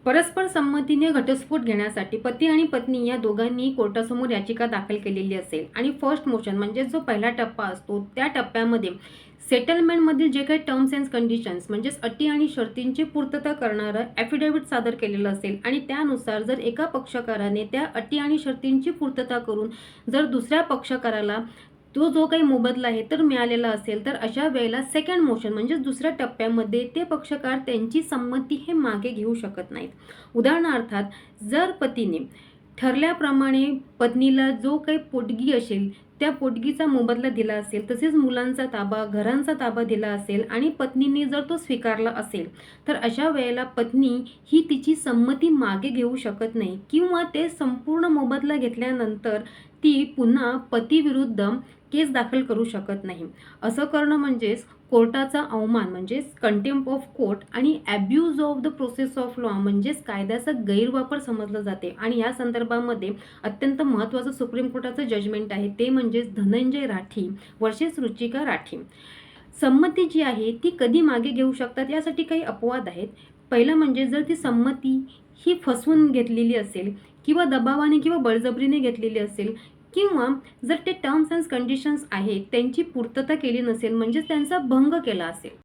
परस्पर संमतीने घटस्फोट घेण्यासाठी पती आणि पत्नी या दोघांनी कोर्टासमोर याचिका दाखल केलेली असेल आणि फर्स्ट मोशन म्हणजे जो पहिला टप्पा असतो त्या टप्प्यामध्ये सेटलमेंटमधील जे काही टर्म्स अँड कंडिशन्स म्हणजेच अटी आणि शर्तींची पूर्तता करणारं ॲफिडेव्हिट सादर केलेलं असेल आणि त्यानुसार जर एका पक्षकाराने त्या अटी आणि शर्तींची पूर्तता करून जर दुसऱ्या पक्षकाराला तो जो काही मोबदला आहे तर मिळालेला असेल तर अशा वेळेला सेकंड मोशन म्हणजे दुसऱ्या टप्प्यामध्ये ते पक्षकार त्यांची संमती हे मागे घेऊ शकत नाहीत. उदाहरणार्थात जर पतीने ठरल्याप्रमाणे पत्नीला जो काही पोटगी असेल त्या पोटगीचा मोबदला दिला असेल, तसेच मुलांचा ताबा, घरांचा ताबा दिला असेल आणि पत्नीने जर तो स्वीकारला असेल तर अशा वेळेला पत्नी ही तिची संमती मागे घेऊ शकत नाही किंवा ते संपूर्ण मोबदला घेतल्यानंतर ती पुन्हा पतीविरुद्ध केस दाखल करू शकत नाही. असं करणं म्हणजेच कोर्टाचा अवमान म्हणजेच कंटेम्प्ट ऑफ कोर्ट आणि abuse of the process of law म्हणजेच कायद्याचा गैरवापर समजला जाते. आणि या संदर्भामध्ये अत्यंत महत्त्वाचं सुप्रीम कोर्टाचं जजमेंट आहे ते म्हणजेच धनंजय राठी वर्सेस रुचिका राठी. संमती जी आहे ती कधी मागे घेऊ शकतात यासाठी काही अपवाद आहेत. पहिलं म्हणजे जर ती संमती ही फसवून घेतलेली असेल किंवा दबावाने किंवा बळजबरीने घेतलेली असेल किंवा जर ते टर्म्स अँड कंडिशन्स आहेत त्यांची पूर्तता केली नसेल म्हणजेच त्यांचा भंग केला असेल.